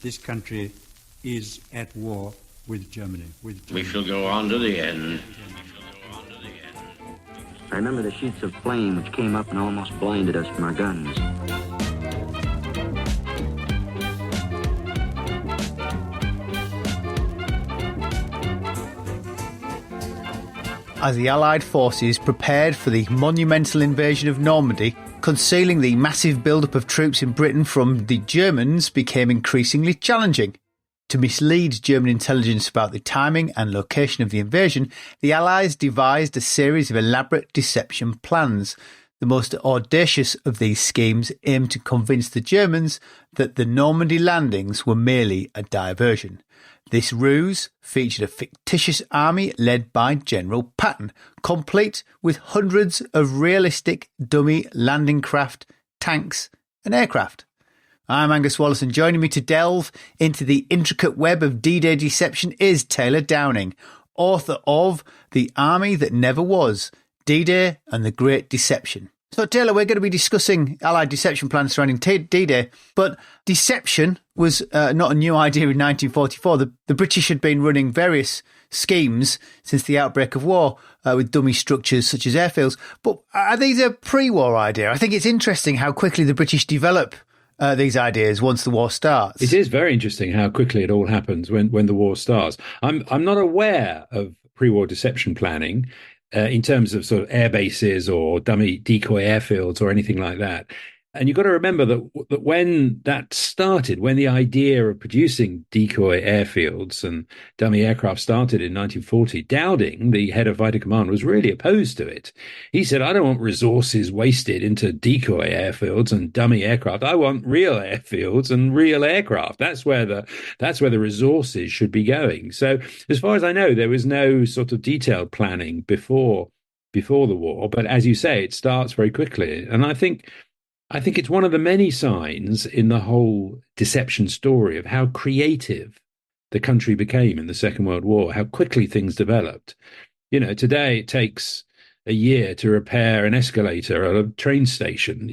this country is at war with Germany. We shall go on to the end. I remember the sheets of flame which came up and almost blinded us from our guns. As the Allied forces prepared for the monumental invasion of Normandy, concealing the massive build-up of troops in Britain from the Germans became increasingly challenging. To mislead German intelligence about the timing and location of the invasion, the Allies devised a series of elaborate deception plans. The most audacious of these schemes aimed to convince the Germans that the Normandy landings were merely a diversion. This ruse featured a fictitious army led by General Patton, complete with hundreds of realistic dummy landing craft, tanks and aircraft. I'm Angus Wallace, and joining me to delve into the intricate web of D-Day deception is Taylor Downing, author of The Army That Never Was, D-Day and the Great Deception. So, Taylor, we're going to be discussing Allied deception plans surrounding D-Day, but deception was not a new idea in 1944. The British had been running various schemes since the outbreak of war with dummy structures such as airfields. But are these a pre-war idea? I think it's interesting how quickly the British develop these ideas once the war starts. It is very interesting how quickly it all happens when the war starts. I'm not aware of pre-war deception planning in terms of sort of air bases or dummy decoy airfields or anything like that. And you've got to remember that when that started, when the idea of producing decoy airfields and dummy aircraft started in 1940, Dowding, the head of fighter command, was really opposed to it. He said, I don't want resources wasted into decoy airfields and dummy aircraft. I want real airfields and real aircraft. That's where the resources should be going. So as far as I know, there was no sort of detailed planning before the war. But as you say, it starts very quickly. And I think it's one of the many signs in the whole deception story of how creative the country became in the Second World War, how quickly things developed. You know, today it takes a year to repair an escalator at a train station,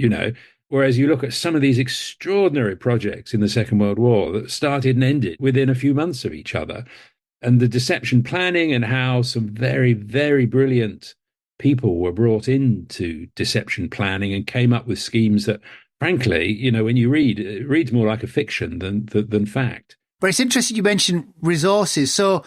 whereas you look at some of these extraordinary projects in the Second World War that started and ended within a few months of each other. And the deception planning and how some very, very brilliant people were brought into deception planning and came up with schemes that, frankly, when you read, it reads more like a fiction than fact. But it's interesting you mentioned resources. So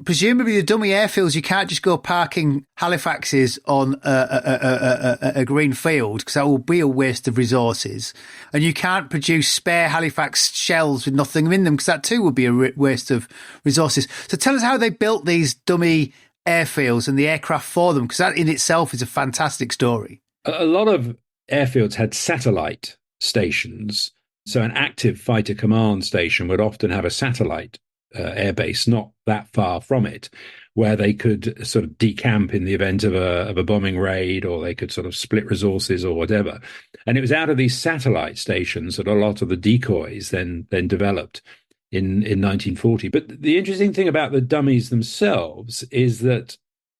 presumably the dummy airfields, you can't just go parking Halifaxes on a green field, because that will be a waste of resources. And you can't produce spare Halifax shells with nothing in them, because that too would be a waste of resources. So tell us how they built these dummy airfields and the aircraft for them, because that in itself is a fantastic story. A lot of airfields had satellite stations. So an active fighter command station would often have a satellite airbase not that far from it, where they could sort of decamp in the event of a bombing raid, or they could sort of split resources or whatever. And it was out of these satellite stations that a lot of the decoys then developed in 1940. But the interesting thing about the dummies themselves is that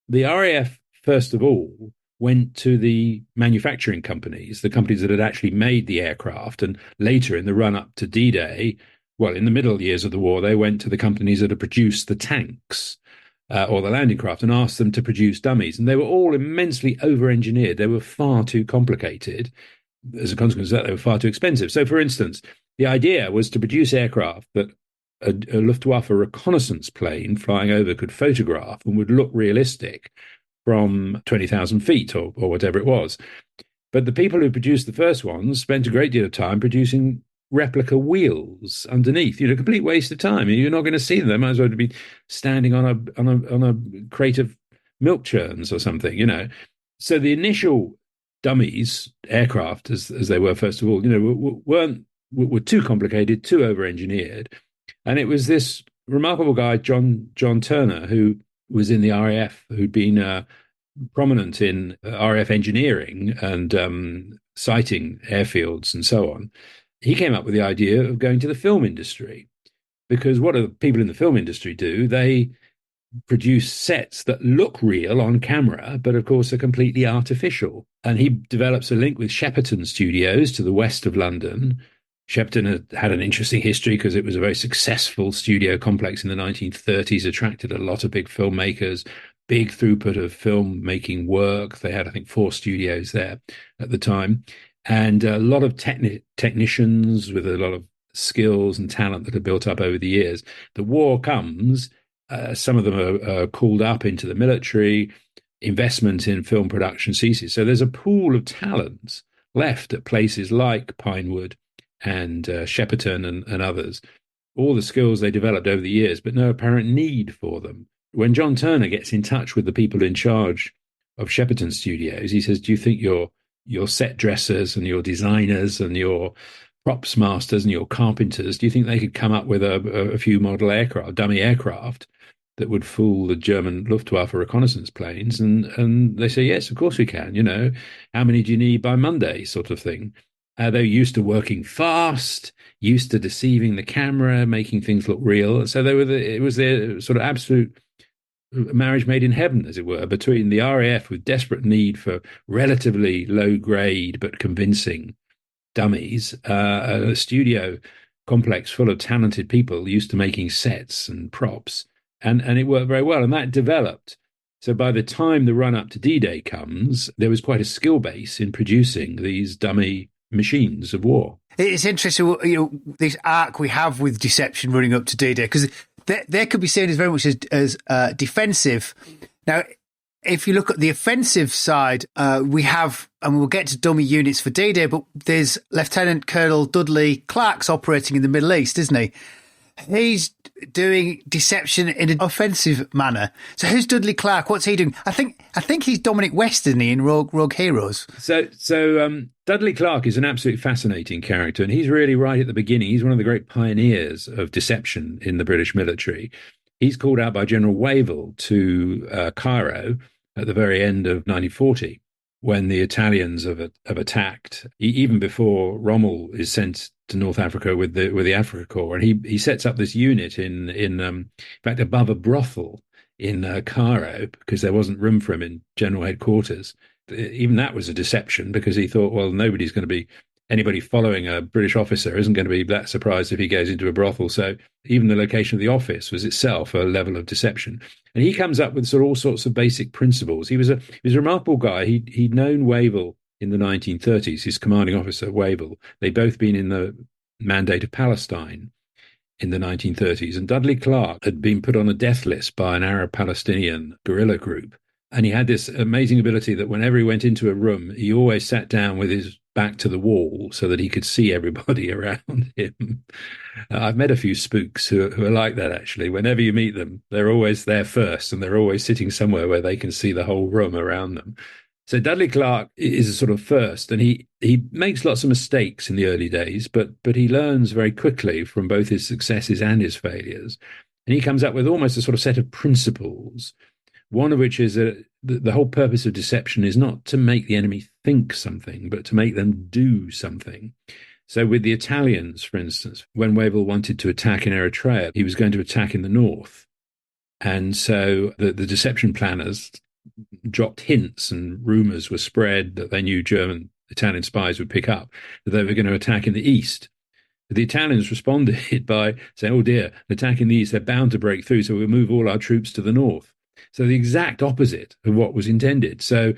the RAF, first of all, went to the manufacturing companies, the companies that had actually made the aircraft, and later in the run-up to D-Day, well, in the middle years of the war, they went to the companies that had produced the tanks or the landing craft and asked them to produce dummies. And they were all immensely over-engineered. They were far too complicated. As a consequence of that, they were far too expensive. So, for instance, the idea was to produce aircraft that a Luftwaffe reconnaissance plane flying over could photograph and would look realistic from 20,000 feet or whatever it was. But the people who produced the first ones spent a great deal of time producing replica wheels underneath. A complete waste of time. You're not going to see them. They might as well be standing on a crate of milk churns or something. So the initial dummies, aircraft, as they were first of all, were too complicated, too over-engineered. And it was this remarkable guy, John Turner, who was in the RAF, who'd been prominent in RAF engineering and siting airfields and so on. He came up with the idea of going to the film industry, because what do the people in the film industry do? They produce sets that look real on camera, but of course are completely artificial. And he develops a link with Shepperton Studios to the west of London, Shepton had an interesting history because it was a very successful studio complex in the 1930s, attracted a lot of big filmmakers, big throughput of filmmaking work. They had, I think, 4 studios there at the time, and a lot of technicians with a lot of skills and talent that had built up over the years. The war comes, some of them are called up into the military, investment in film production ceases. So there's a pool of talent left at places like Pinewood and Shepperton and others, all the skills they developed over the years, but no apparent need for them. When John Turner gets in touch with the people in charge of Shepperton Studios, he says, do you think your set dressers and your designers and your props masters and your carpenters, do you think they could come up with a few model aircraft, dummy aircraft, that would fool the German Luftwaffe reconnaissance planes? And they say, yes, of course we can. How many do you need by Monday, sort of thing. They're used to working fast, used to deceiving the camera, making things look real. So it was their sort of absolute marriage made in heaven, as it were, between the RAF with desperate need for relatively low grade but convincing dummies, a studio complex full of talented people used to making sets and props, and it worked very well, and that developed. So by the time the run up to D-Day comes, there was quite a skill base in producing these dummy machines of war. It's interesting, this arc we have with deception running up to D-Day, because they could be seen as very much as defensive. Now, if you look at the offensive side, we have, and we'll get to dummy units for D-Day, but there's Lieutenant Colonel Dudley Clark's operating in the Middle East, isn't he? He's doing deception in an offensive manner. So who's Dudley Clark? What's he doing? I think he's Dominic West, isn't he, in Rogue Heroes? So Dudley Clark is an absolutely fascinating character, and he's really right at the beginning. He's one of the great pioneers of deception in the British military. He's called out by General Wavell to Cairo at the very end of 1940, when the Italians have attacked, even before Rommel is sent to North Africa with the Africa Corps, and he sets up this unit in fact above a brothel in Cairo, because there wasn't room for him in general headquarters. Even that was a deception, because he thought, well, anybody following a British officer isn't going to be that surprised if he goes into a brothel. So even the location of the office was itself a level of deception. And he comes up with all sorts of basic principles. He was a remarkable guy. He'd known Wavell in the 1930s, his commanding officer, Wavell. They'd both been in the Mandate of Palestine in the 1930s. And Dudley Clark had been put on a death list by an Arab-Palestinian guerrilla group. And he had this amazing ability that whenever he went into a room, he always sat down with his back to the wall so that he could see everybody around him. I've met a few spooks who are like that, actually. Whenever you meet them, they're always there first, and they're always sitting somewhere where they can see the whole room around them. So Dudley Clark is a sort of first, and he makes lots of mistakes in the early days, but he learns very quickly from both his successes and his failures. And he comes up with almost a sort of set of principles, one of which is that the whole purpose of deception is not to make the enemy think something, but to make them do something. So with the Italians, for instance, when Wavell wanted to attack in Eritrea, he was going to attack in the north. And so the deception planners dropped hints, and rumors were spread that they knew Italian spies would pick up, that they were going to attack in the east. But the Italians responded by saying, oh dear, attack in the east, they're bound to break through, so we'll move all our troops to the north. So the exact opposite of what was intended. So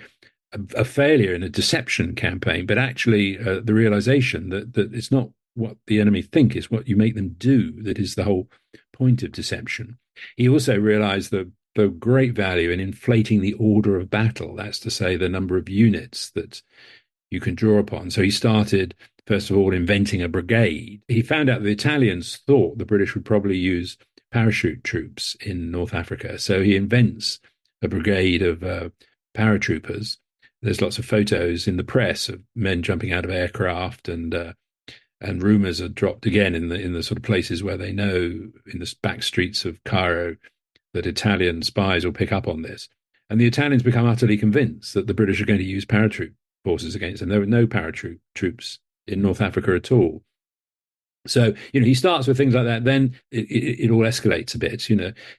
a failure in a deception campaign, but actually the realization that it's not what the enemy think, it's what you make them do that is the whole point of deception. He also realized the great value in inflating the order of battle. That's to say, the number of units that you can draw upon. So he started, first of all, inventing a brigade. He found out the Italians thought the British would probably use parachute troops in North Africa. So he invents a brigade of paratroopers. There's lots of photos in the press of men jumping out of aircraft, and rumors are dropped again in the sort of places where they know, in the back streets of Cairo, that Italian spies will pick up on this. And the Italians become utterly convinced that the British are going to use paratroop forces against them. There were no paratroop troops in North Africa at all. So, he starts with things like that. Then it all escalates a bit,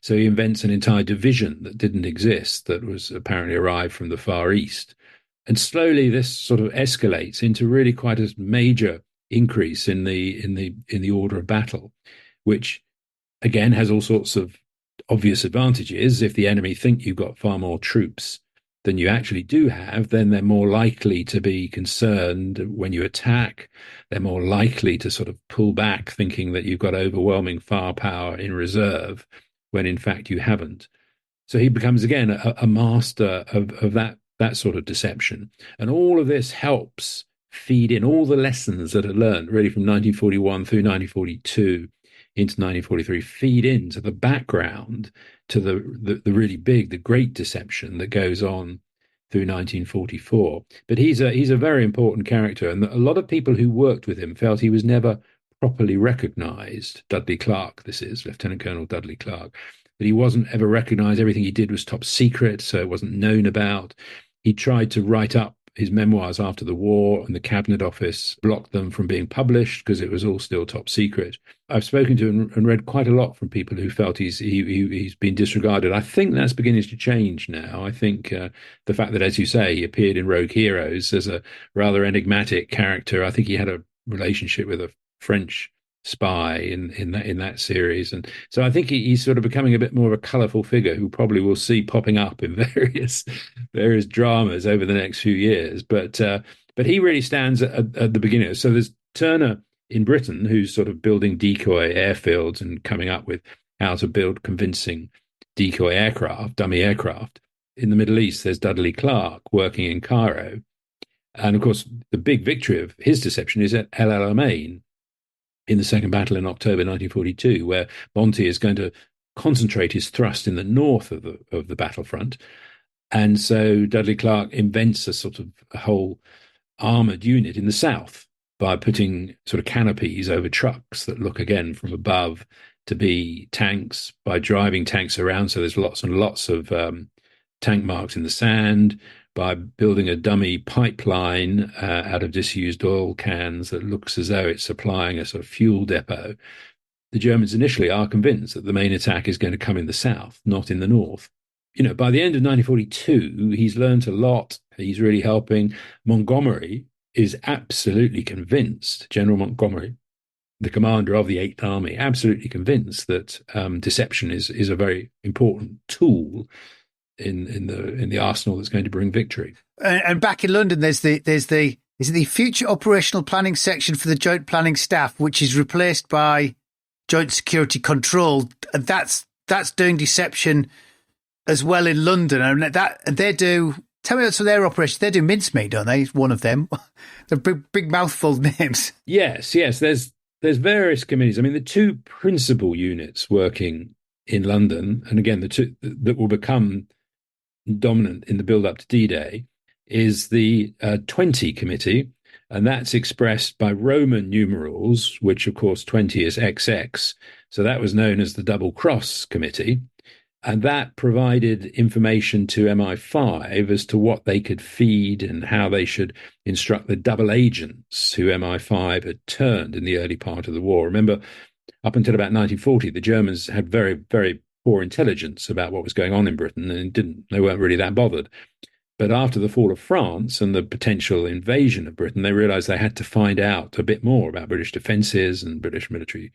So he invents an entire division that didn't exist, that was apparently arrived from the Far East. And slowly this sort of escalates into really quite a major increase in the order of battle, which again has all sorts of obvious advantages. If the enemy think you've got far more troops than you actually do have, then they're more likely to be concerned when you attack. They're more likely to sort of pull back, thinking that you've got overwhelming firepower in reserve, when in fact you haven't. So he becomes again a master of that sort of deception, and all of this helps feed in all the lessons that are learned really from 1941 through 1942 into 1943, feed into the background to the really big, the great deception that goes on through 1944. But he's a very important character, and a lot of people who worked with him felt he was never properly recognized. Dudley Clark, this is Lieutenant Colonel Dudley Clark, that he wasn't ever recognized. Everything he did was top secret, so it wasn't known about. He tried to write up his memoirs after the war, and the Cabinet Office blocked them from being published because it was all still top secret. I've spoken to and read quite a lot from people who felt he's been disregarded. I think that's beginning to change now. I think the fact that, as you say, he appeared in Rogue Heroes as a rather enigmatic character. I think he had a relationship with a French spy in that series, and so I think he's sort of becoming a bit more of a colourful figure who probably we'll see popping up in various dramas over the next few years. But he really stands at the beginning. So there's Turner in Britain, who's sort of building decoy airfields and coming up with how to build convincing decoy aircraft, dummy aircraft. In the Middle East, there's Dudley Clark working in Cairo, and of course the big victory of his deception is at El Alamein in the Second Battle in October 1942, where Monty is going to concentrate his thrust in the north of the battlefront. And so Dudley Clark invents a whole armoured unit in the south by putting sort of canopies over trucks that look again from above to be tanks, by driving tanks around. So there's lots and lots of tank marks in the sand, by building a dummy pipeline out of disused oil cans that looks as though it's supplying a sort of fuel depot. The Germans initially are convinced that the main attack is going to come in the south, not in the north. You know, by the end of 1942, he's learned a lot. He's really helping. Montgomery is absolutely convinced, General Montgomery, the commander of the Eighth Army, absolutely convinced that deception is a very important tool in the arsenal that's going to bring victory. And back in London, there's the Future Operational Planning Section for the Joint Planning Staff, which is replaced by Joint Security Control, and that's doing deception as well in London. And they do. Tell me what's their operations. They do mincemeat, don't they? One of them. They're big mouthful names. Yes. There's various committees. I mean, the two principal units working in London, and again, the two that will become dominant in the build-up to D-Day, is the 20 Committee, and that's expressed by Roman numerals, which of course 20 is XX. So that was known as the Double Cross Committee, and that provided information to MI5 as to what they could feed and how they should instruct the double agents who MI5 had turned in the early part of the war. Remember, up until about 1940, the Germans had very, very poor intelligence about what was going on in Britain, and they weren't really that bothered. But after the fall of France and the potential invasion of Britain, they realized they had to find out a bit more about British defenses and British military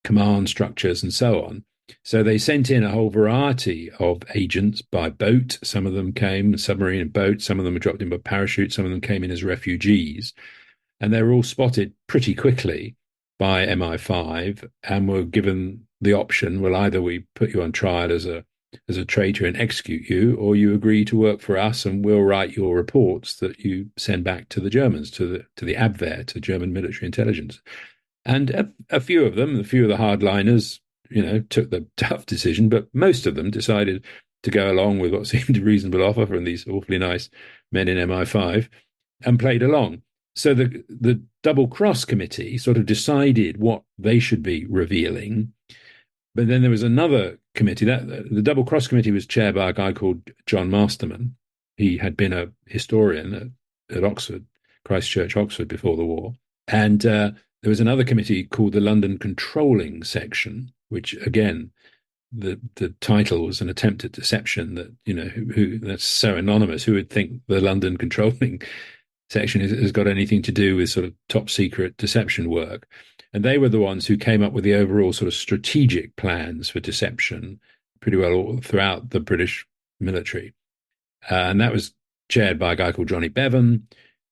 command structures and so on. So they sent in a whole variety of agents by boat. Some of them came submarine and boat. Some of them were dropped in by parachute. Some of them came in as refugees. And they were all spotted pretty quickly by MI5 and were given the option, well, either we put you on trial as a traitor and execute you, or you agree to work for us and we'll write your reports that you send back to the Germans, to the Abwehr, to German military intelligence. And a few of the hardliners, took the tough decision, but most of them decided to go along with what seemed a reasonable offer from these awfully nice men in MI5 and played along. So the Double Cross Committee sort of decided what they should be revealing. But then there was another committee. The Double Cross Committee was chaired by a guy called John Masterman. He had been a historian at Oxford, Christ Church, Oxford, before the war. And there was another committee called the London Controlling Section, which, again, the title was an attempt at deception that, who that's so anonymous. Who would think the London Controlling section has got anything to do with sort of top secret deception work. And they were the ones who came up with the overall sort of strategic plans for deception pretty well all throughout the British military. And that was chaired by a guy called Johnny Bevan,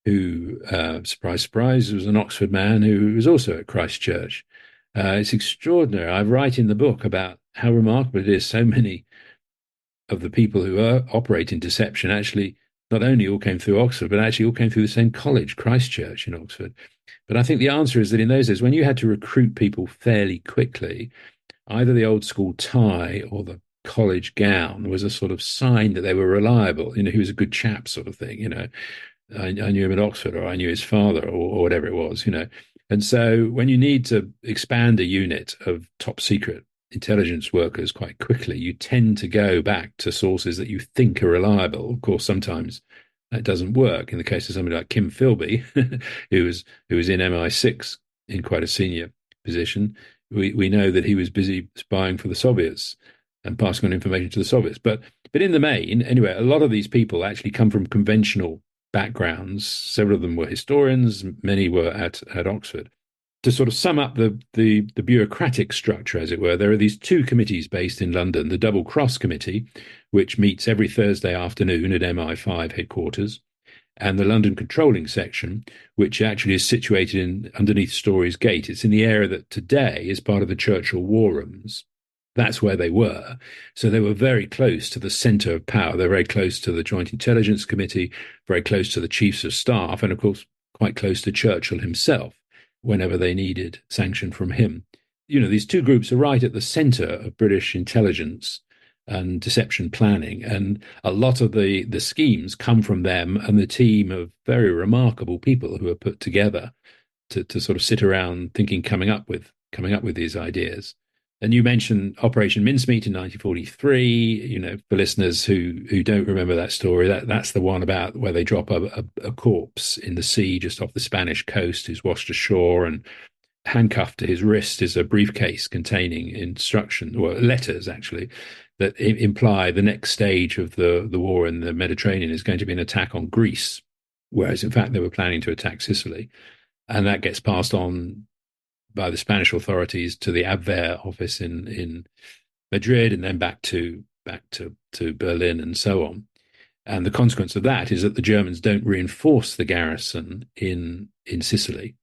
who, surprise, surprise, was an Oxford man who was also at Christ Church. It's extraordinary. I write in the book about how remarkable it is. So many of the people who operate in deception actually not only all came through Oxford, but actually all came through the same college, Christ Church in Oxford. But I think the answer is that in those days, when you had to recruit people fairly quickly, either the old school tie or the college gown was a sort of sign that they were reliable. He was a good chap sort of thing. I knew him at Oxford, or I knew his father, or whatever it was. And so when you need to expand a unit of top secret intelligence workers quite quickly, you tend to go back to sources that you think are reliable. Of course, sometimes that doesn't work. In the case of somebody like Kim Philby, who was in MI6 in quite a senior position, we know that he was busy spying for the Soviets and passing on information to the Soviets. But in the main, anyway, a lot of these people actually come from conventional backgrounds. Several of them were historians, many were at Oxford. To sort of sum up the bureaucratic structure, as it were, there are these two committees based in London: the Double Cross Committee, which meets every Thursday afternoon at MI5 headquarters, and the London Controlling Section, which actually is situated underneath Storey's Gate. It's in the area that today is part of the Churchill War Rooms. That's where they were. So they were very close to the centre of power. They're very close to the Joint Intelligence Committee, very close to the Chiefs of Staff, and of course, quite close to Churchill himself whenever they needed sanction from him. These two groups are right at the centre of British intelligence and deception planning. And a lot of the schemes come from them and the team of very remarkable people who are put together to sort of sit around thinking, coming up with these ideas. And you mentioned Operation Mincemeat in 1943. For listeners who don't remember that story, that's the one about where they drop a corpse in the sea just off the Spanish coast, who's washed ashore, and handcuffed to his wrist is a briefcase containing letters actually, that imply the next stage of the war in the Mediterranean is going to be an attack on Greece, whereas in fact they were planning to attack Sicily. And that gets passed on by the Spanish authorities to the Abwehr office in Madrid, and then back to Berlin and so on. And the consequence of that is that the Germans don't reinforce the garrison in Sicily,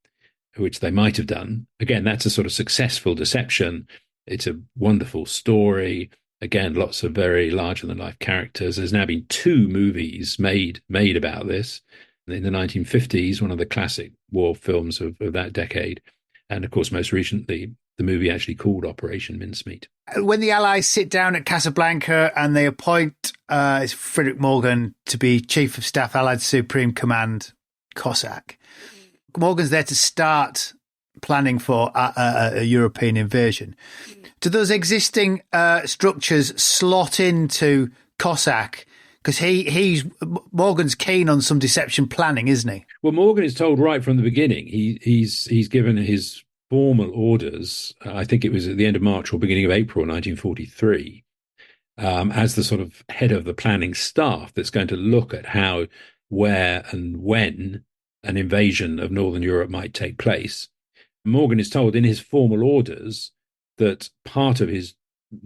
which they might have done. Again, that's a sort of successful deception. It's a wonderful story. Again, lots of very larger-than-life characters. There's now been 2 movies made about this. In the 1950s, one of the classic war films of that decade. And, of course, most recently, the movie actually called Operation Mincemeat. When the Allies sit down at Casablanca and they appoint Frederick Morgan to be Chief of Staff, Allied Supreme Command, Cossack, Morgan's there to start planning for a European invasion. Do those existing structures slot into Cossack? Because Morgan's keen on some deception planning, isn't he? Well, Morgan is told right from the beginning. He's given his formal orders. I think it was at the end of March or beginning of April 1943, as the sort of head of the planning staff that's going to look at how, where, and when an invasion of Northern Europe might take place. Morgan is told in his formal orders that part of his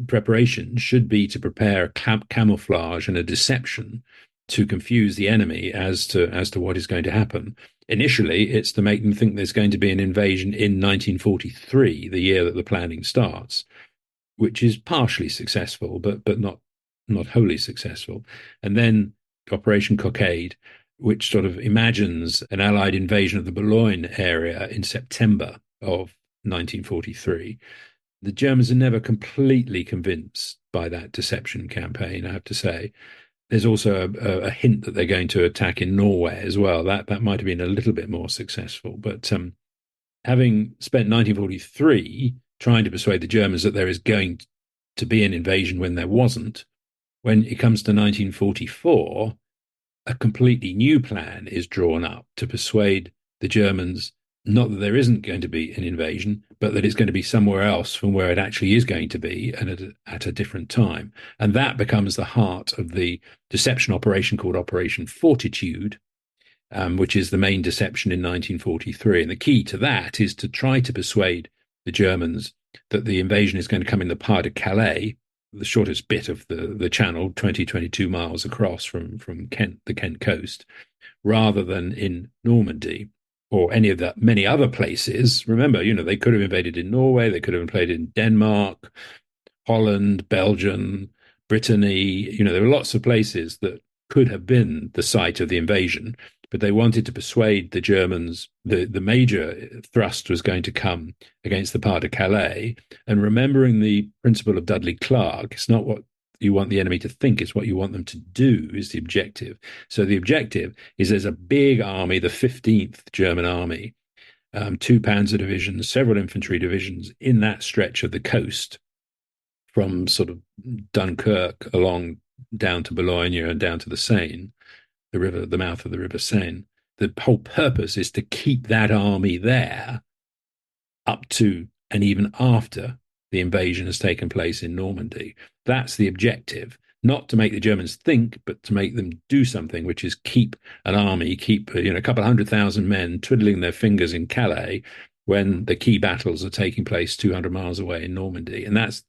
preparation should be to prepare a camouflage and a deception to confuse the enemy as to what is going to happen. Initially, it's to make them think there's going to be an invasion in 1943, the year that the planning starts, which is partially successful, but not wholly successful. And then Operation Cockade, which sort of imagines an Allied invasion of the Boulogne area in September of 1943. The Germans are never completely convinced by that deception campaign, I have to say. There's also a hint that they're going to attack in Norway as well. That might have been a little bit more successful. But having spent 1943 trying to persuade the Germans that there is going to be an invasion when there wasn't, when it comes to 1944, a completely new plan is drawn up to persuade the Germans not that there isn't going to be an invasion, but that it's going to be somewhere else from where it actually is going to be, and at a different time. And that becomes the heart of the deception operation called Operation Fortitude, which is the main deception in 1943. And the key to that is to try to persuade the Germans that the invasion is going to come in the Pas de Calais, the shortest bit of the channel, 22 miles across from Kent, the Kent coast, rather than in Normandy or any of the many other places. Remember, they could have invaded in Norway, they could have invaded in Denmark, Holland, Belgium, Brittany. There were lots of places that could have been the site of the invasion, but they wanted to persuade the Germans the major thrust was going to come against the Pas de Calais. And remembering the principle of Dudley Clark, it's not what you want the enemy to think, it's what you want them to do is the objective. So the objective is there's a big army, the 15th German Army, 2 Panzer divisions, several infantry divisions in that stretch of the coast from sort of Dunkirk along down to Boulogne and down to the Seine, the river, the mouth of the River Seine. The whole purpose is to keep that army there up to and even after the invasion has taken place in Normandy. That's the objective, not to make the Germans think, but to make them do something, which is keep an army, keep a couple of 100,000 men twiddling their fingers in Calais when the key battles are taking place 200 miles away in Normandy. And that's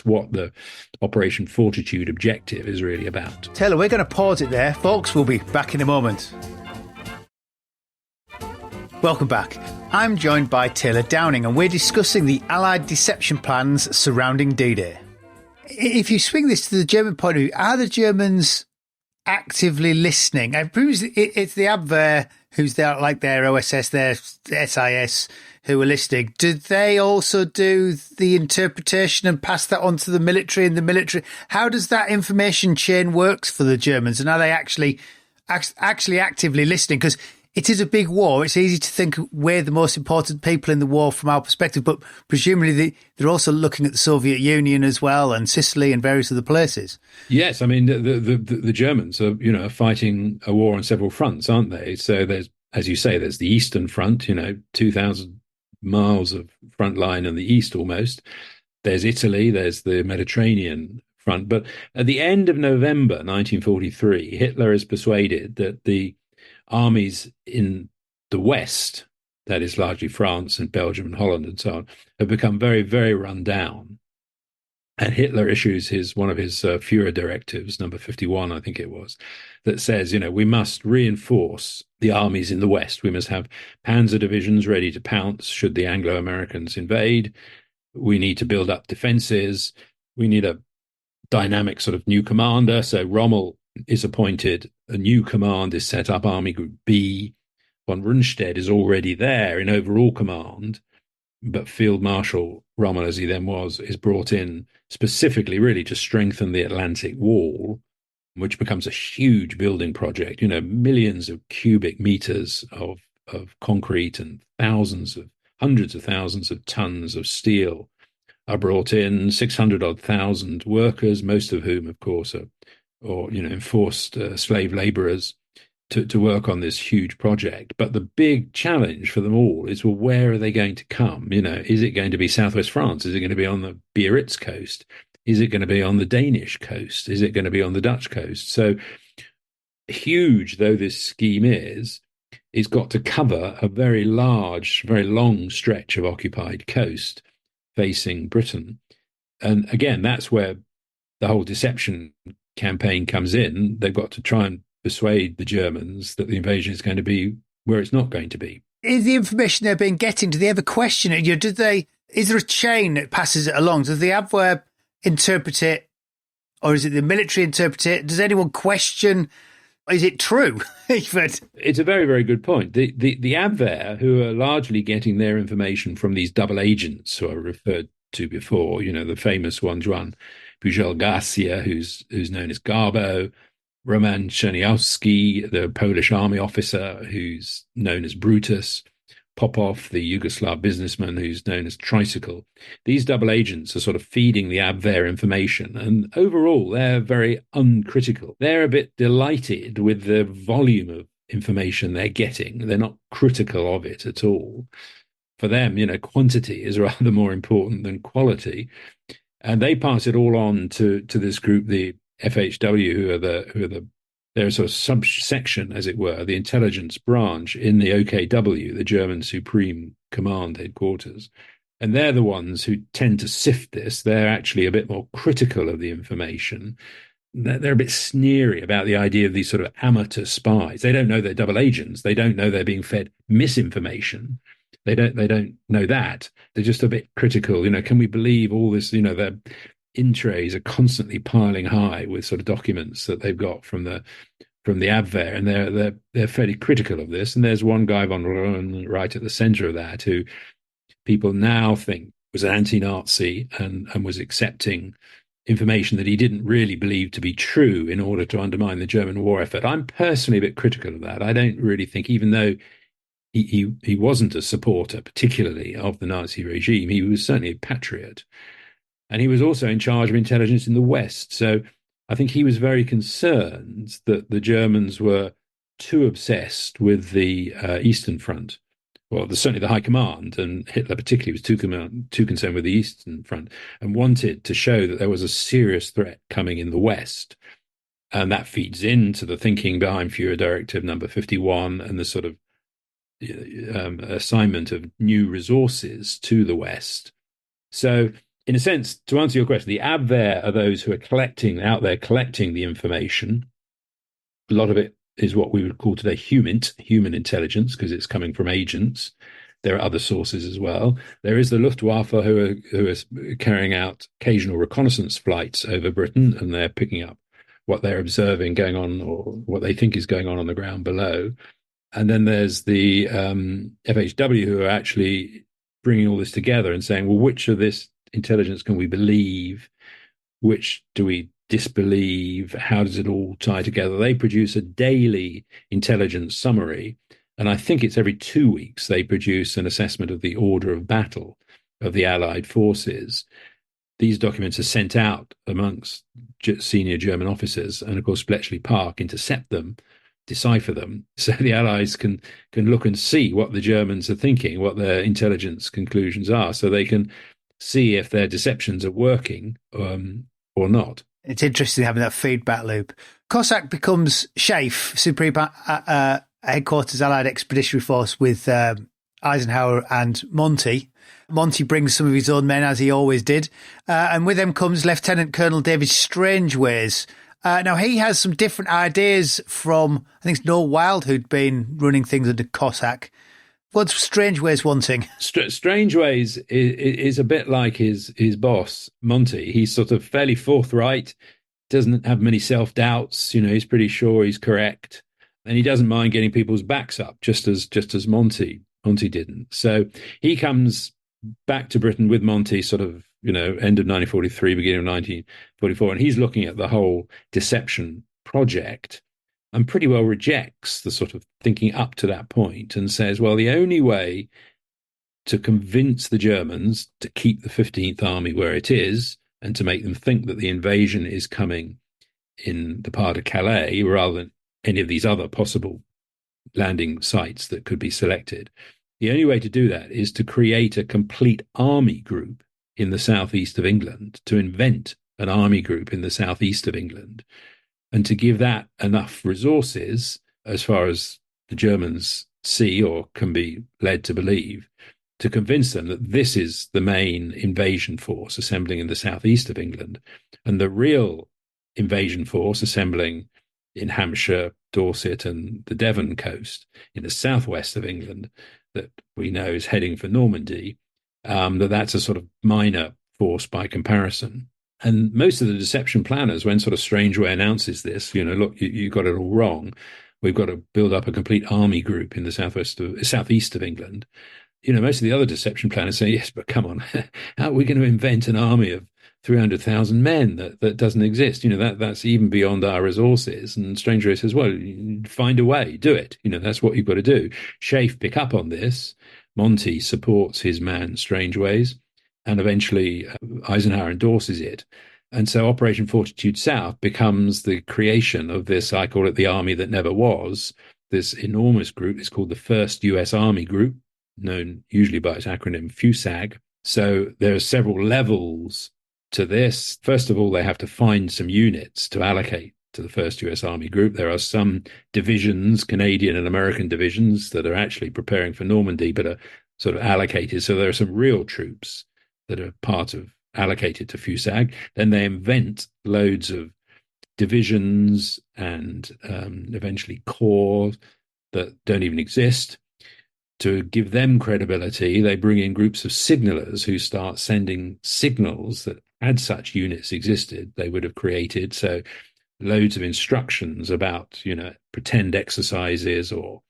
what the Operation Fortitude objective is really about. Taylor, we're going to pause it there. Folks, we'll be back in a moment. Welcome back. I'm joined by Taylor Downing, and we're discussing the Allied deception plans surrounding D-Day. If you swing this to the German point of view, are the Germans actively listening? I presume it's the Abwehr who's there, like their OSS, their SIS, who are listening. Did they also do the interpretation and pass that on to the military? And the military, how does that information chain works for the Germans? And are they actually actively listening? Because it is a big war. It's easy to think we're the most important people in the war from our perspective, but presumably they're also looking at the Soviet Union as well, and Sicily and various other places. Yes, I mean the Germans are fighting a war on several fronts, aren't they? So there's, as you say, there's the Eastern Front, 2,000 miles of front line in the east almost. There's Italy. There's the Mediterranean front. But at the end of November 1943, Hitler is persuaded that the armies in the West, that is largely France and Belgium and Holland and so on, have become very, very run down. And Hitler issues one of his Führer directives, number 51, I think it was, that says, we must reinforce the armies in the West. We must have panzer divisions ready to pounce should the Anglo-Americans invade. We need to build up defenses. We need a dynamic sort of new commander. So Rommel is appointed. A new command is set up, Army Group B. Von Rundstedt is already there in overall command, but Field Marshal Rommel, as he then was, is brought in specifically really to strengthen the Atlantic Wall, which becomes a huge building project, millions of cubic meters of concrete and hundreds of thousands of tons of steel are brought in, 600-odd thousand workers, most of whom, of course, are enforced slave laborers to work on this huge project. But the big challenge for them all is, well, where are they going to come? Is it going to be southwest France? Is it going to be on the Biarritz coast? Is it going to be on the Danish coast? Is it going to be on the Dutch coast? So huge though this scheme is, it's got to cover a very large, very long stretch of occupied coast facing Britain. And again, that's where the whole deception campaign comes in. They've got to try and persuade the Germans that the invasion is going to be where it's not going to be. Is the information they've been getting, do they ever question it? Is there a chain that passes it along? Does the Abwehr interpret it, or is it the military interpret it? Does anyone question, is it true? It's a very, very good point. The Abwehr, who are largely getting their information from these double agents who I referred to before, the famous ones, Juan Pujol Garcia, who's known as Garbo, Roman Czerniawski, the Polish army officer who's known as Brutus, Popov, the Yugoslav businessman who's known as Tricycle. These double agents are sort of feeding the Abwehr information, and overall they're very uncritical. They're a bit delighted with the volume of information they're getting. They're not critical of it at all. For them, quantity is rather more important than quality. And they pass it all on to this group, the FHW, who are the They're a sort of subsection, as it were, the intelligence branch in the OKW, the German Supreme Command headquarters. And they're the ones who tend to sift this. They're actually a bit more critical of the information. They're a bit sneery about the idea of these sort of amateur spies. They don't know they're double agents. They don't know they're being fed misinformation. They don't know that. They're just a bit critical. Can we believe all this? Their in trays are constantly piling high with sort of documents that they've got from the Abwehr, and they're fairly critical of this. And there's one guy von Roon right at the centre of that who people now think was an anti-Nazi and was accepting information that he didn't really believe to be true in order to undermine the German war effort. I'm personally a bit critical of that. I don't really think, even though he wasn't a supporter particularly of the Nazi regime, he was certainly a patriot. And he was also in charge of intelligence in the West. So I think he was very concerned that the Germans were too obsessed with the Eastern Front. Well, certainly the High Command, and Hitler particularly was too concerned with the Eastern Front, and wanted to show that there was a serious threat coming in the West. And that feeds into the thinking behind Führer Directive number 51 and the sort of assignment of new resources to the West. So, in a sense, to answer your question, the Abwehr are those who are out there collecting the information. A lot of it is what we would call today human intelligence, because it's coming from agents. There are other sources as well. There is the Luftwaffe who are carrying out occasional reconnaissance flights over Britain, and they're picking up what they're observing going on, or what they think is going on the ground below. And then there's the FHW who are actually bringing all this together and saying, well, which of this intelligence can we believe? Which do we disbelieve? How does it all tie together? They produce a daily intelligence summary, and I think it's every 2 weeks they produce an assessment of the order of battle of the Allied forces. These documents are sent out amongst senior German officers, and of course Bletchley Park intercept them, decipher them, so the Allies can look and see what the Germans are thinking, what their intelligence conclusions are, so they can see if their deceptions are working or not. It's interesting having that feedback loop. Cossack becomes SHAEF, Supreme Headquarters Allied Expeditionary Force, with Eisenhower and Monty. Monty brings some of his own men, as he always did. And with them comes Lieutenant Colonel David Strangeways. Now, he has some different ideas from, I think it's Noel Wild, who'd been running things under Cossack. What's Strangeways wanting? Strangeways is a bit like his boss, Monty. He's sort of fairly forthright, doesn't have many self-doubts. He's pretty sure he's correct. And he doesn't mind getting people's backs up, just as Monty didn't. So he comes back to Britain with Monty sort of, end of 1943, beginning of 1944, and he's looking at the whole deception project and pretty well rejects the sort of thinking up to that point and says, well, the only way to convince the Germans to keep the 15th Army where it is and to make them think that the invasion is coming in the part of Calais rather than any of these other possible landing sites that could be selected, the only way to do that is to create a complete army group in the southeast of England, to invent an army group in the southeast of England, and to give that enough resources, as far as the Germans see or can be led to believe, to convince them that this is the main invasion force assembling in the southeast of England, and the real invasion force assembling in Hampshire, Dorset, and the Devon coast in the southwest of England that we know is heading for Normandy, that's a sort of minor force by comparison. And most of the deception planners, when sort of Strangeway announces this, look, you got it all wrong. We've got to build up a complete army group in the southeast of England. Most of the other deception planners say, yes, but come on, how are we going to invent an army of 300,000 men that doesn't exist? That's even beyond our resources. And Strangeway says, well, find a way, do it. That's what you've got to do. SHAEF pick up on this. Monty supports his man Strangeways, and eventually Eisenhower endorses it. And so Operation Fortitude South becomes the creation of this, I call it the army that never was, this enormous group. It's called the First U.S. Army Group, known usually by its acronym FUSAG. So there are several levels to this. First of all, they have to find some units to allocate to the 1st US Army Group. There are some divisions, Canadian and American divisions, that are actually preparing for Normandy, but are sort of allocated. So there are some real troops that are allocated to FUSAG. Then they invent loads of divisions and eventually corps that don't even exist. To give them credibility, they bring in groups of signalers who start sending signals that, had such units existed, they would have created. So loads of instructions about, pretend exercises or,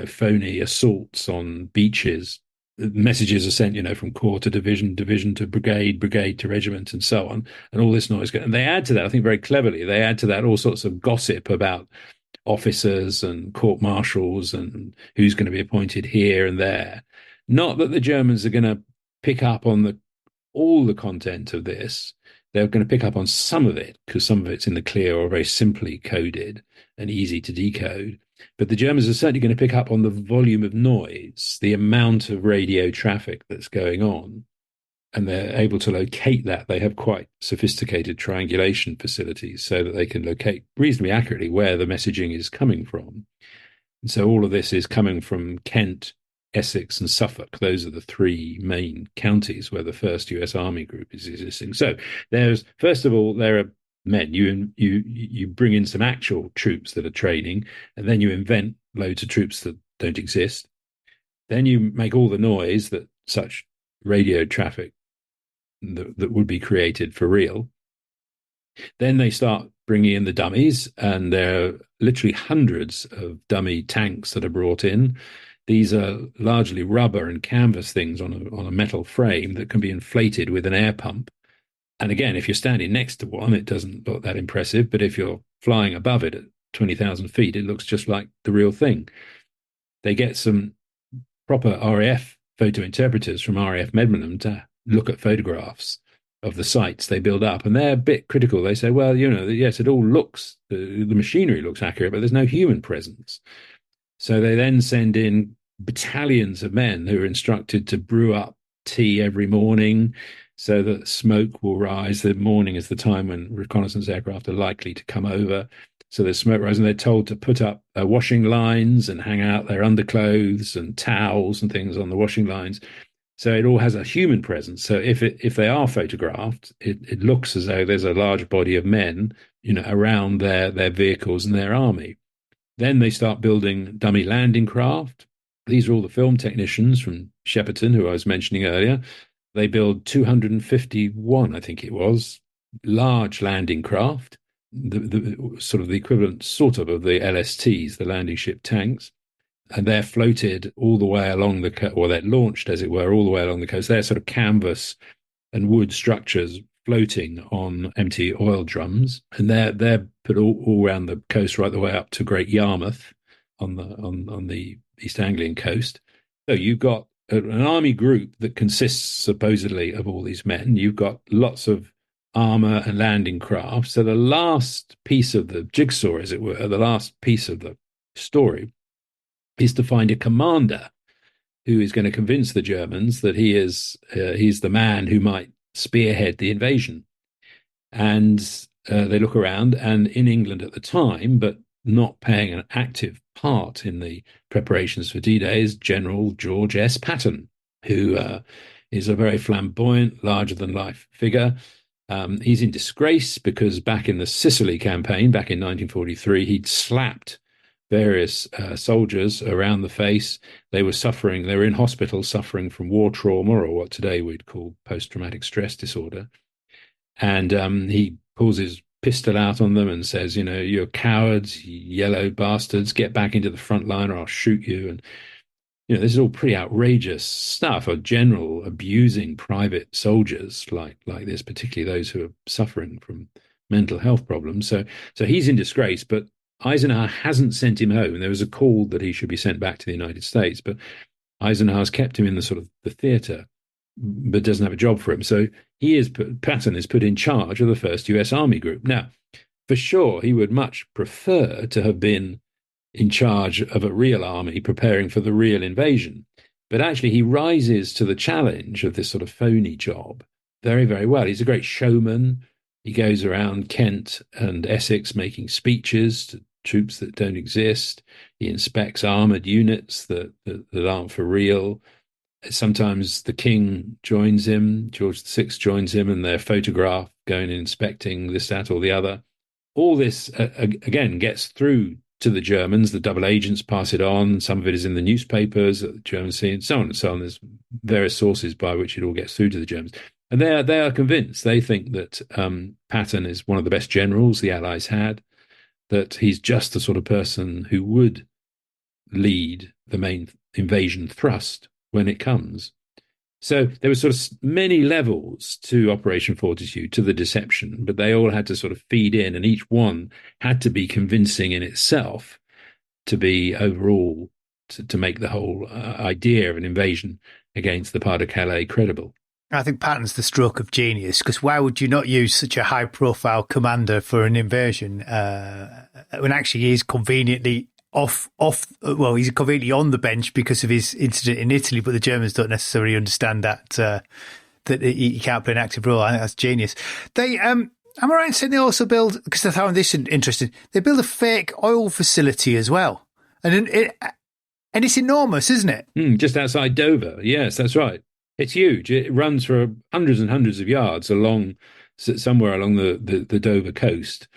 phony assaults on beaches. Messages are sent, from corps to division, division to brigade, brigade to regiment, and so on. And all this noise. And they add to that, I think very cleverly, they add to that all sorts of gossip about officers and court martials and who's going to be appointed here and there. Not that the Germans are going to pick up on all the content of this. They're going to pick up on some of it because some of it's in the clear or very simply coded and easy to decode. But the Germans are certainly going to pick up on the volume of noise, the amount of radio traffic that's going on, and they're able to locate that. They have quite sophisticated triangulation facilities so that they can locate reasonably accurately where the messaging is coming from. And so all of this is coming from Kent, Essex, and Suffolk. Those are the three main counties where the 1st US Army Group is existing. So first of all, there are men. You bring in some actual troops that are training, and then you invent loads of troops that don't exist. Then you make all the noise that such radio traffic that would be created for real. Then they start bringing in the dummies, and there are literally hundreds of dummy tanks that are brought in. These are largely rubber and canvas things on a metal frame that can be inflated with an air pump. And again, if you're standing next to one, it doesn't look that impressive. But if you're flying above it at 20,000 feet, it looks just like the real thing. They get some proper RAF photo interpreters from RAF Medmenham to look at photographs of the sites they build up. And they're a bit critical. They say, well, yes, it all looks, the machinery looks accurate, but there's no human presence. So they then send in battalions of men who are instructed to brew up tea every morning so that smoke will rise. The morning is the time when reconnaissance aircraft are likely to come over. So there's smoke rising. They're told to put up washing lines and hang out their underclothes and towels and things on the washing lines. So it all has a human presence. So if they are photographed, it looks as though there's a large body of men, around their vehicles and their army. Then they start building dummy landing craft. These are all the film technicians from Shepperton, who I was mentioning earlier. They build 251, I think it was, large landing craft, the sort of the equivalent of the LSTs, the landing ship tanks. And they're floated all the way along the coast, or they're launched, as it were, all the way along the coast. They're sort of canvas and wood structures floating on empty oil drums. And they're put all around the coast, right the way up to Great Yarmouth on the East Anglian coast. So you've got an army group that consists supposedly of all these men. You've got lots of armor and landing craft. So the last piece of the jigsaw, as it were, the last piece of the story is to find a commander who is going to convince the Germans that he's the man who might spearhead the invasion. And they look around, and in England at the time, but not playing an active part in the preparations for D-Day, is General George S. Patton, who is a very flamboyant, larger-than-life figure. He's in disgrace because back in the Sicily campaign, back in 1943, he'd slapped various soldiers around the face. They were in hospital suffering from war trauma, or what today we'd call post-traumatic stress disorder. And he pulls his pistol out on them and says, you're cowards, you yellow bastards, get back into the front line or I'll shoot you. And, this is all pretty outrageous stuff. A general abusing private soldiers like this, particularly those who are suffering from mental health problems. So he's in disgrace, but Eisenhower hasn't sent him home. There was a call that he should be sent back to the United States, but Eisenhower's kept him in the theatre, but doesn't have a job for him. So Patton is put in charge of the 1st US Army Group. Now, for sure, he would much prefer to have been in charge of a real army preparing for the real invasion. But actually, he rises to the challenge of this sort of phony job very, very well. He's a great showman. He goes around Kent and Essex making speeches to troops that don't exist. He inspects armored units that aren't for real. Sometimes the king joins him, George VI joins him, and they're photographed going and inspecting this, that, or the other. All this, again, gets through to the Germans. The double agents pass it on. Some of it is in the newspapers that the Germans see, and so on and so on. There's various sources by which it all gets through to the Germans. And they are convinced. They think that Patton is one of the best generals the Allies had, that he's just the sort of person who would lead the main invasion thrust when it comes. So there were sort of many levels to Operation Fortitude, to the deception, but they all had to sort of feed in, and each one had to be convincing in itself to be overall, to make the whole idea of an invasion against the Pas-de-Calais credible. I think Patton's the stroke of genius, because why would you not use such a high-profile commander for an invasion when actually he is conveniently he's conveniently on the bench because of his incident in Italy, but the Germans don't necessarily understand that he can't play an active role. I think that's genius. They am I right in saying they also build, because I found this interesting, they build a fake oil facility as well, and it's enormous, isn't it? Just outside Dover. Yes, that's right. It's huge. It runs for hundreds and hundreds of yards somewhere along the Dover coast.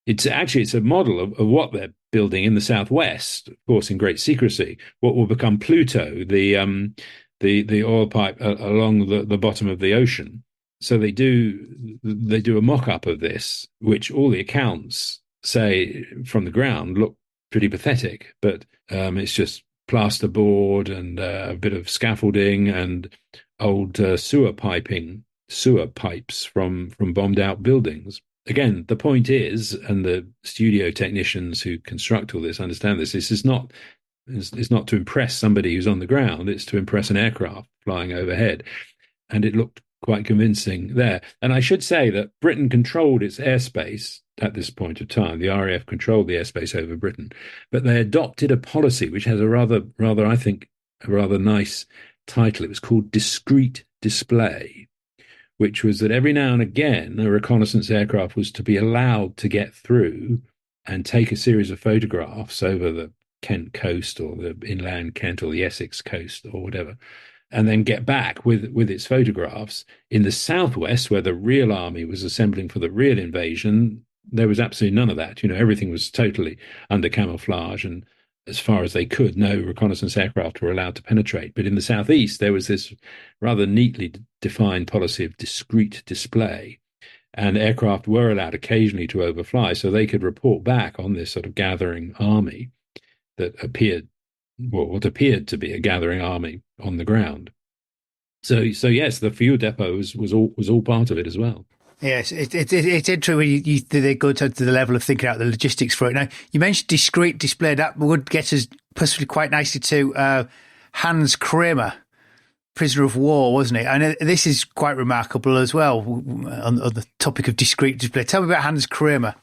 It's a model of what they're building in the southwest, of course, in great secrecy. What will become Pluto, the oil pipe along the bottom of the ocean. So they do a mock-up of this, which all the accounts say from the ground look pretty pathetic, but it's just plasterboard and a bit of scaffolding and old sewer pipes from bombed out buildings. Again, the point is, and the studio technicians who construct all this understand this, it's not to impress somebody who's on the ground, it's to impress an aircraft flying overhead. And it looked quite convincing there. And I should say that Britain controlled its airspace at this point of time. The RAF controlled the airspace over Britain, but they adopted a policy which has a rather, I think, a rather nice title. It was called discreet display, which was that every now and again a reconnaissance aircraft was to be allowed to get through and take a series of photographs over the Kent coast or the inland Kent or the Essex coast or whatever, and then get back with its photographs. In the southwest, where the real army was assembling for the real invasion, there was absolutely none of that. Everything was totally under camouflage, and as far as they could, no reconnaissance aircraft were allowed to penetrate. But in the southeast, there was this rather neatly defined policy of discreet display, and aircraft were allowed occasionally to overfly so they could report back on this sort of gathering army that appeared, what appeared to be a gathering army on the ground. So yes, the fuel depot was all part of it as well. Yes, it's interesting when they go to the level of thinking out the logistics for it. Now, you mentioned discreet display. That would get us possibly quite nicely to Hans Kramer, prisoner of war, wasn't it? And this is quite remarkable as well on the topic of discreet display. Tell me about Hans Kramer.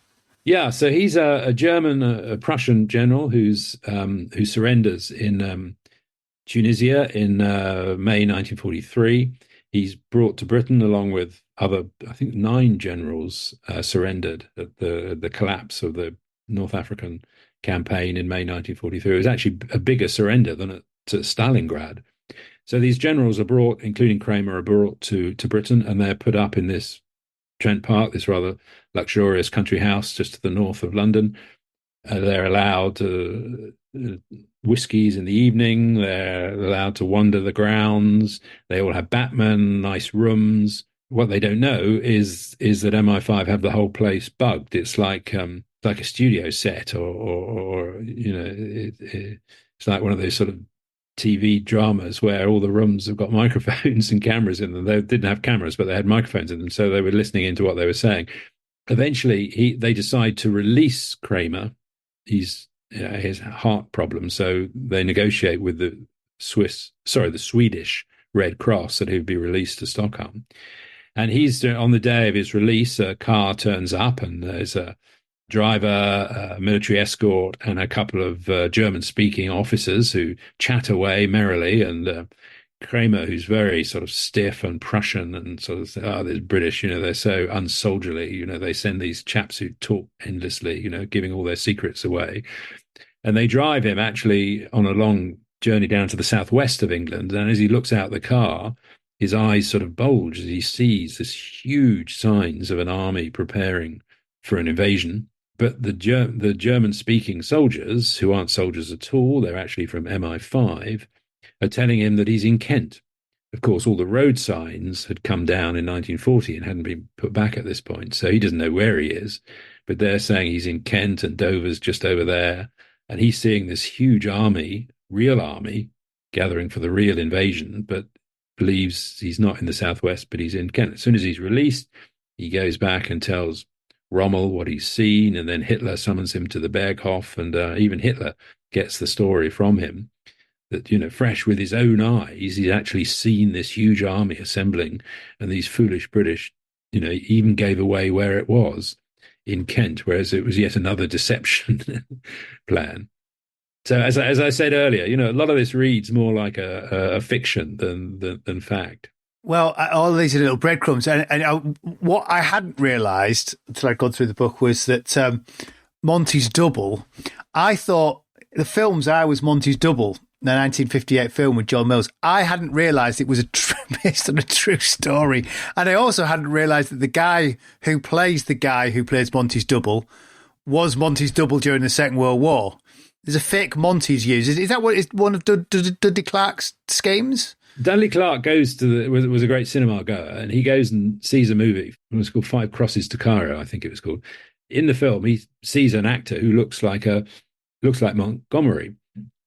Yeah, so he's a German, a Prussian general who surrenders in Tunisia in May 1943. He's brought to Britain along with other, I think, 9 generals surrendered at the collapse of the North African campaign in May 1943. It was actually a bigger surrender than at Stalingrad. So these generals are brought, including Kramer, are brought to Britain, and they're put up in this Trent Park, this rather luxurious country house just to the north of London. They're allowed whiskies in the evening. They're allowed to wander the grounds. They all have batman, nice rooms. What they don't know is that MI5 have the whole place bugged. It's like a studio set, or it's like one of those sort of TV dramas where all the rooms have got microphones and cameras in them. They didn't have cameras, but they had microphones in them, so they were listening into what they were saying. Eventually, they decide to release Kramer. He's his heart problem, so they negotiate with the Swedish Red Cross that he'd be released to Stockholm. And he's on the day of his release, a car turns up, and there's a driver, a military escort, and a couple of German-speaking officers who chat away merrily and Kramer, who's very sort of stiff and Prussian and sort of, there's British, they're so unsoldierly, they send these chaps who talk endlessly, giving all their secrets away. And they drive him actually on a long journey down to the southwest of England. And as he looks out the car, his eyes sort of bulge as he sees this huge signs of an army preparing for an invasion. But the German-speaking soldiers, who aren't soldiers at all, they're actually from MI5, are telling him that he's in Kent. Of course, all the road signs had come down in 1940 and hadn't been put back at this point, so he doesn't know where he is. But they're saying he's in Kent and Dover's just over there. And he's seeing this huge army, real army, gathering for the real invasion, but believes he's not in the southwest, but he's in Kent. As soon as he's released, he goes back and tells Rommel what he's seen, and then Hitler summons him to the Berghof, and even Hitler gets the story from him that, fresh with his own eyes, he's actually seen this huge army assembling, and these foolish British, even gave away where it was in Kent, whereas it was yet another deception plan. So as I said earlier, a lot of this reads more like a fiction than fact. Well, all these are little breadcrumbs. And what I hadn't realised until I'd gone through the book was that Monty's double, I thought the film's I Was Monty's Double, the 1958 film with John Mills. I hadn't realised it was based on a true story. And I also hadn't realised that the guy who plays Monty's double was Monty's double during the Second World War. There's a fake Monty's used. Is that what is one of Dudley Clark's schemes? Dudley Clark was a great cinema goer, and he goes and sees a movie. It was called Five Crosses to Cairo, I think it was called. In the film, he sees an actor who looks like Montgomery.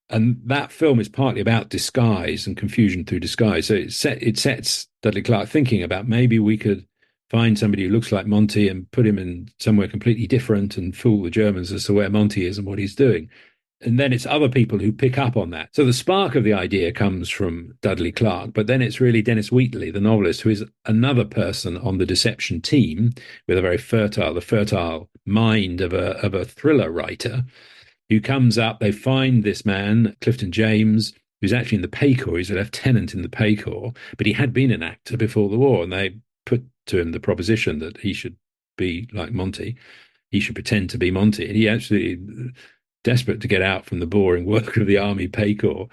And that film is partly about disguise and confusion through disguise. So it sets Dudley Clark thinking about maybe we could find somebody who looks like Monty and put him in somewhere completely different and fool the Germans as to where Monty is and what he's doing. And then it's other people who pick up on that. So the spark of the idea comes from Dudley Clark, but then it's really Dennis Wheatley, the novelist, who is another person on the deception team with the fertile mind of a thriller writer, who comes up. They find this man, Clifton James, who's actually in the Pay Corps. He's a lieutenant in the Pay Corps, but he had been an actor before the war, and they put to him the proposition that he should be like Monty. He should pretend to be Monty. And he actually, desperate to get out from the boring work of the Army Pay Corps,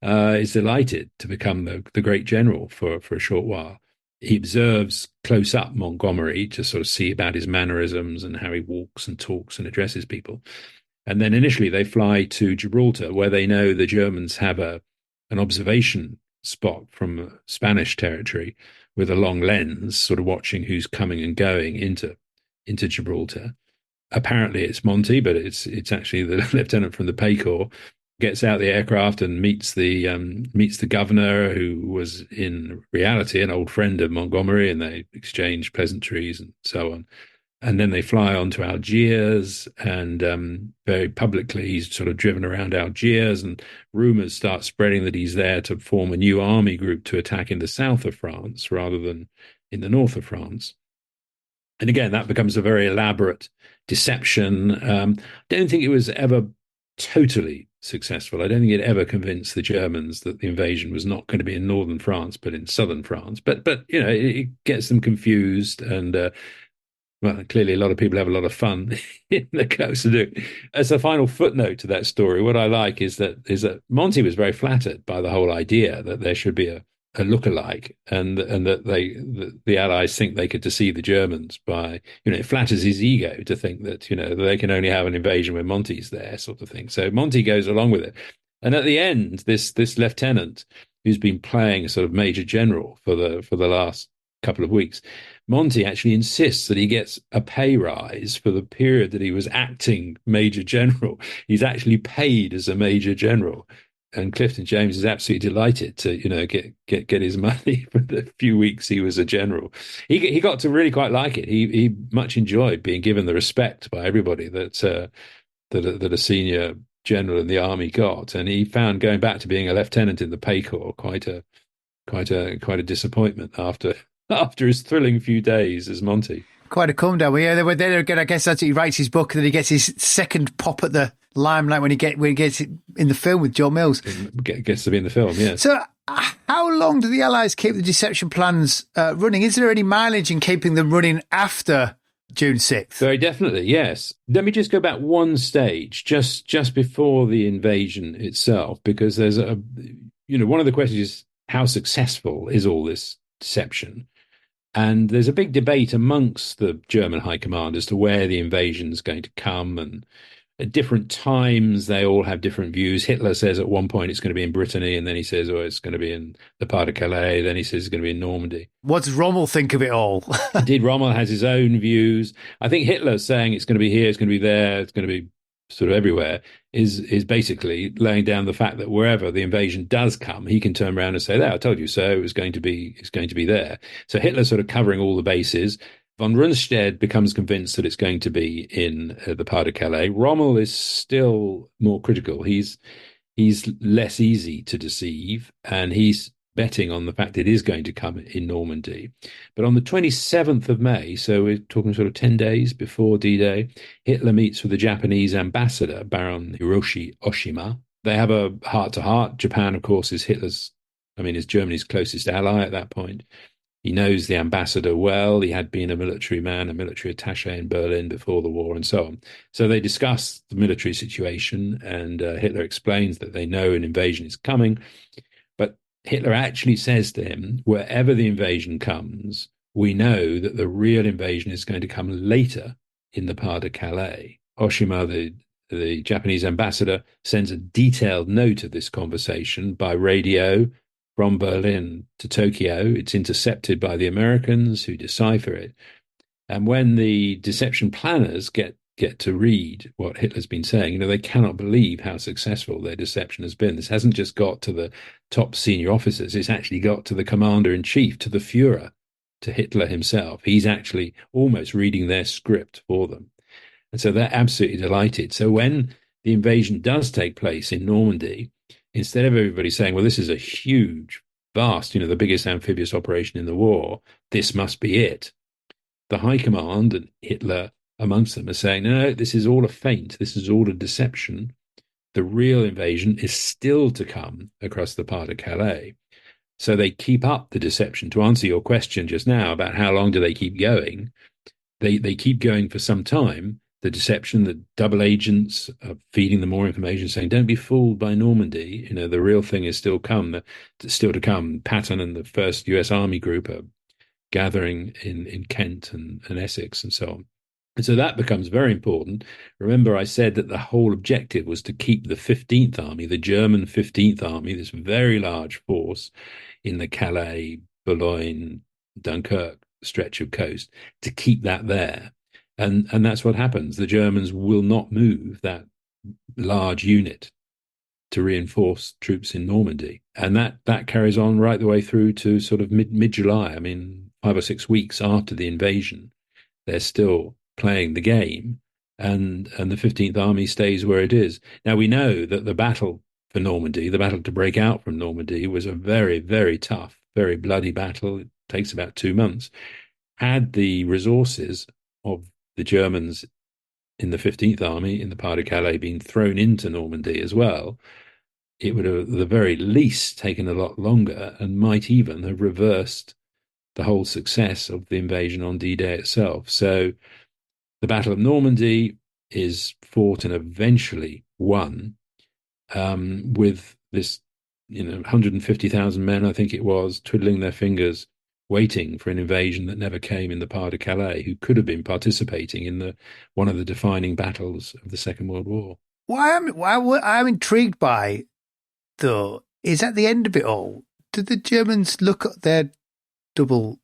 is delighted to become the great general for a short while. He observes close up Montgomery to sort of see about his mannerisms and how he walks and talks and addresses people. And then initially they fly to Gibraltar, where they know the Germans have an observation spot from Spanish territory with a long lens, sort of watching who's coming and going into Gibraltar. Apparently it's Monty, but it's actually the lieutenant from the Pay Corps. Gets out the aircraft and meets the governor, who was in reality an old friend of Montgomery, and they exchange pleasantries and so on. And then they fly on to Algiers, and very publicly he's sort of driven around Algiers, and rumours start spreading that he's there to form a new army group to attack in the south of France rather than in the north of France. And again, that becomes a very elaborate deception. I don't think it was ever totally successful. I don't think it ever convinced the Germans that the invasion was not going to be in northern France, but in southern France. But it gets them confused, and well, clearly a lot of people have a lot of fun in the coast to do. As a final footnote to that story, what I like is that Monty was very flattered by the whole idea that there should be a lookalike, and that the Allies think they could deceive the Germans by, it flatters his ego to think that, they can only have an invasion when Monty's there, sort of thing. So Monty goes along with it. And at the end, this lieutenant, who's been playing sort of major general for the last couple of weeks, Monty actually insists that he gets a pay rise for the period that he was acting major general. He's actually paid as a major general. And Clifton James is absolutely delighted to, get his money for the few weeks he was a general. He got to really quite like it. He much enjoyed being given the respect by everybody that a senior general in the army got, and he found going back to being a lieutenant in the Pay Corps quite a disappointment after his thrilling few days as Monty. Quite a come down. Well, yeah, then again, I guess that's he writes his book, and then he gets his second pop at the limelight when he gets in the film with John Mills. Gets to be in the film, yeah. So How long do the Allies keep the deception plans running? Is there any mileage in keeping them running after June 6th? Very definitely, yes. Let me just go back one stage, just before the invasion itself, because there's one of the questions is how successful is all this deception? And there's a big debate amongst the German high command as to where the invasion is going to come, and at different times, they all have different views. Hitler says at one point it's going to be in Brittany, and then he says, oh, it's going to be in the part of Calais. Then he says it's going to be in Normandy. What does Rommel think of it all? Indeed, Rommel has his own views. I think Hitler's saying it's going to be here, it's going to be there, it's going to be sort of everywhere, is basically laying down the fact that wherever the invasion does come, he can turn around and say, there, I told you so, it's going to be there. So Hitler's sort of covering all the bases. Von Rundstedt becomes convinced that it's going to be in the part of Calais. Rommel is still more critical. He's less easy to deceive, and he's betting on the fact that it is going to come in Normandy. But on the 27th of May, so we're talking sort of 10 days before D-Day, Hitler meets with the Japanese ambassador, Baron Hiroshi Oshima. They have a heart-to-heart. Japan, of course, is Germany's closest ally at that point. He knows the ambassador well. He had been a military man, a military attaché in Berlin before the war, and so on. So they discuss the military situation, and Hitler explains that they know an invasion is coming. But Hitler actually says to him, wherever the invasion comes, we know that the real invasion is going to come later in the part of Calais. Oshima, the Japanese ambassador, sends a detailed note of this conversation by radio from Berlin to Tokyo. It's intercepted by the Americans, who decipher it. And when the deception planners get to read what Hitler's been saying, they cannot believe how successful their deception has been. This hasn't just got to the top senior officers, it's actually got to the commander-in-chief, to the Führer, to Hitler himself. He's actually almost reading their script for them. And so they're absolutely delighted. So when the invasion does take place in Normandy, instead of everybody saying, well, this is a huge, vast, the biggest amphibious operation in the war, this must be it. The high command, and Hitler amongst them, are saying, no, this is all a feint. This is all a deception. The real invasion is still to come across the part of Calais. So they keep up the deception. To answer your question just now about how long do they keep going, they keep going for some time. The deception, the double agents are feeding them more information, saying, don't be fooled by Normandy. The real thing is still to come. Patton and the 1st US Army Group are gathering in Kent and Essex and so on. And so that becomes very important. Remember, I said that the whole objective was to keep the 15th Army, the German 15th Army, this very large force in the Calais, Boulogne, Dunkirk stretch of coast, to keep that there. And that's what happens. The Germans will not move that large unit to reinforce troops in Normandy. And that carries on right the way through to sort of mid-July. 5 or 6 weeks after the invasion, they're still playing the game, and the 15th Army stays where it is. Now, we know that the battle for Normandy, the battle to break out from Normandy, was a very, very tough, very bloody battle. It takes about 2 months. Had the resources of the Germans in the 15th Army in the part of Calais been thrown into Normandy as well, it would have at the very least taken a lot longer and might even have reversed the whole success of the invasion on D-Day itself. So the Battle of Normandy is fought and eventually won, with this 150,000 men, I think it was, twiddling their fingers, waiting for an invasion that never came in the part of Calais, who could have been participating in one of the defining battles of the Second World War. What I'm intrigued by, though, is at the end of it all, did the Germans look at their double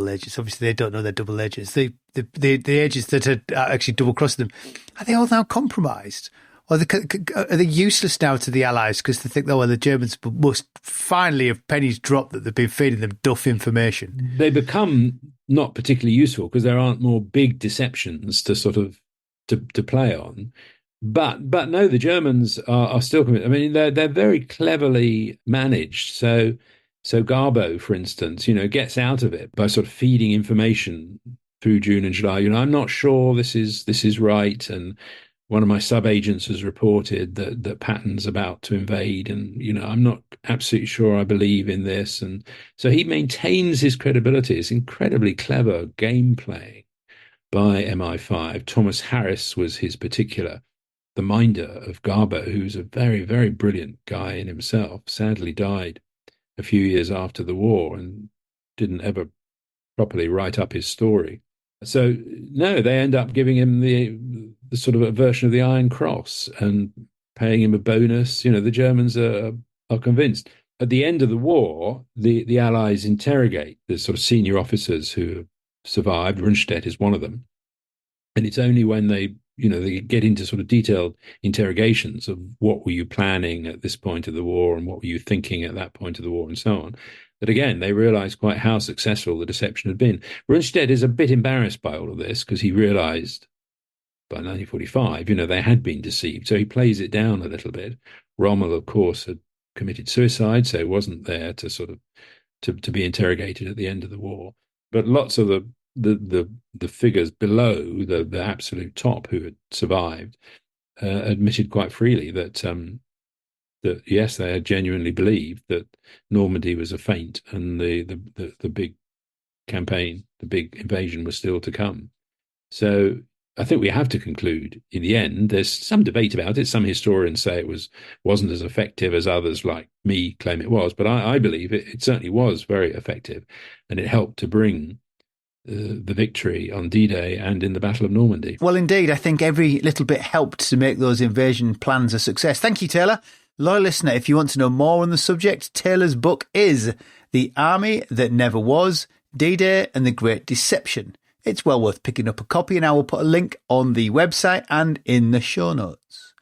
agents? Obviously, they don't know they're double agents. The agents that had actually double-crossed them, are they all now compromised? Or are they useless now to the Allies because they think, the Germans must finally have pennies dropped that they've been feeding them duff information? They become not particularly useful because there aren't more big deceptions to sort of to play on. But no, the Germans are still committed. They're very cleverly managed. So Garbo, for instance, gets out of it by sort of feeding information through June and July. I'm not sure this is right, and one of my sub-agents has reported that Patton's about to invade, and, I'm not absolutely sure I believe in this. And so he maintains his credibility. It's incredibly clever game playing by MI5. Thomas Harris was his particular, the minder of Garbo, who's a very, very brilliant guy in himself, sadly died a few years after the war and didn't ever properly write up his story. So, no, they end up giving him the sort of a version of the Iron Cross and paying him a bonus. The Germans are convinced. At the end of the war, the Allies interrogate the sort of senior officers who have survived. Rundstedt is one of them. And it's only when they get into sort of detailed interrogations of what were you planning at this point of the war and what were you thinking at that point of the war and so on, that again, they realized quite how successful the deception had been. Rundstedt is a bit embarrassed by all of this because he realized by 1945, they had been deceived. So he plays it down a little bit. Rommel, of course, had committed suicide, so he wasn't there to sort of to be interrogated at the end of the war. But lots of the figures below the absolute top who had survived admitted quite freely that yes, they had genuinely believed that Normandy was a feint and the big campaign, the big invasion was still to come. So I think we have to conclude in the end, there's some debate about it. Some historians say it wasn't as effective as others like me claim it was, but I believe it certainly was very effective, and it helped to bring the victory on D-Day and in the Battle of Normandy. Well, indeed, I think every little bit helped to make those invasion plans a success. Thank you, Taylor. Loyal listener, if you want to know more on the subject, Taylor's book is The Army That Never Was, D-Day and the Great Deception. It's well worth picking up a copy, and I will put a link on the website and in the show notes.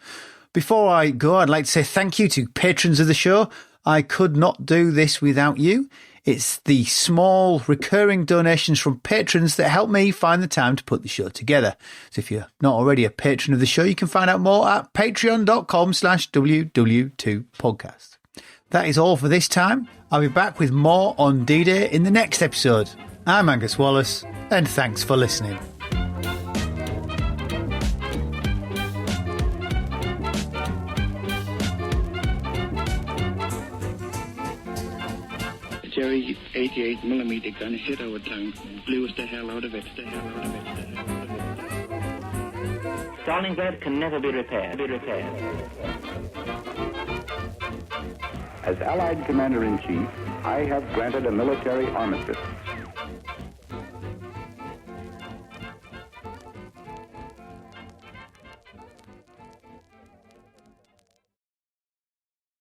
Before I go, I'd like to say thank you to patrons of the show. I could not do this without you. It's the small recurring donations from patrons that help me find the time to put the show together. So if you're not already a patron of the show, you can find out more at patreon.com/WW2podcast. That is all for this time. I'll be back with more on D-Day in the next episode. I'm Angus Wallace, and thanks for listening. Jerry 88mm gun hit our tank, blew us the hell out of it. Stalingrad can never be repaired. As Allied Commander-in-Chief, I have granted a military armistice.